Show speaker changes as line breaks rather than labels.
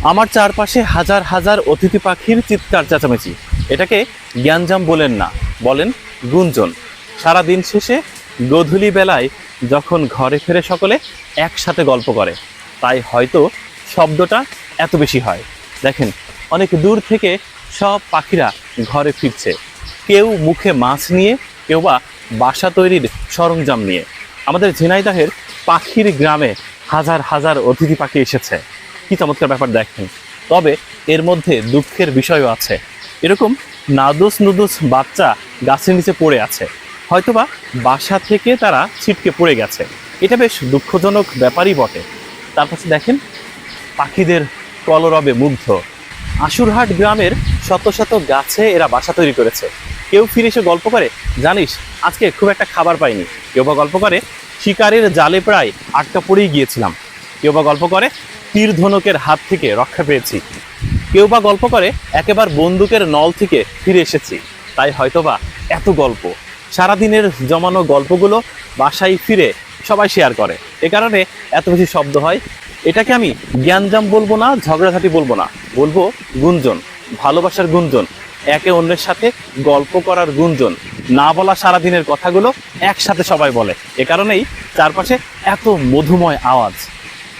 আমার চারপাশে হাজার হাজার অতিথি পাখির চিৎকার চেঁচামেচি। এটাকে জ্ঞানজাম বলেন না, বলেন গুঞ্জন। সারা দিন শেষে গোধূলি বেলায় যখন ঘরে ফেরে সকলে একসাথে গল্প করে, তাই হয়তো শব্দটা এত বেশি হয়। দেখেন, অনেক দূর থেকে সব পাখিরা ঘরে ফিরছে, কেউ মুখে মাছ নিয়ে, কেউ বা বাসা তৈরির সরঞ্জাম নিয়ে। আমাদের ঝিনাইদহের পাখির গ্রামে হাজার হাজার অতিথি পাখি এসেছে। কি চমৎকার ব্যাপার দেখেন। তবে এর মধ্যে দুঃখের বিষয়ও আছে। এরকম নাদুস নুদুস বাচ্চা গাছের নিচে পড়ে আছে, হয়তোবা বাসা থেকে তারা ছিটকে পড়ে গেছে। এটা বেশ দুঃখজনক ব্যাপারই বটে। তার পাশে দেখেন পাখিদের কলরবে মুগ্ধ। আশুরহাট গ্রামের শত শত গাছে এরা বাসা তৈরি করেছে। কেউ ফিরে এসে গল্প করে, জানিস আজকে খুব একটা খাবার পাইনি। কেউ বা গল্প করে শিকারের জালে প্রায় আটকা পড়েই গিয়েছিলাম। কেউ বা গল্প করে তীর ধনুকের হাত থেকে রক্ষা পেয়েছি। কেউ বা গল্প করে একেবারে বন্দুকের নল থেকে ফিরে এসেছি। তাই হয়তোবা এত গল্প, সারাদিনের জমানো গল্পগুলো বাসায় ফিরে সবাই শেয়ার করে, এ কারণে এত বেশি শব্দ হয়। এটাকে আমি জ্ঞানজাম বলবো না, ঝগড়াঝাটি বলবো না, বলবো গুঞ্জন, ভালোবাসার গুঞ্জন, একে অন্যের সাথে গল্প করার গুঞ্জন। না বলা সারাদিনের কথাগুলো একসাথে সবাই বলে, এ কারণেই চারপাশে এত মধুময় আওয়াজ।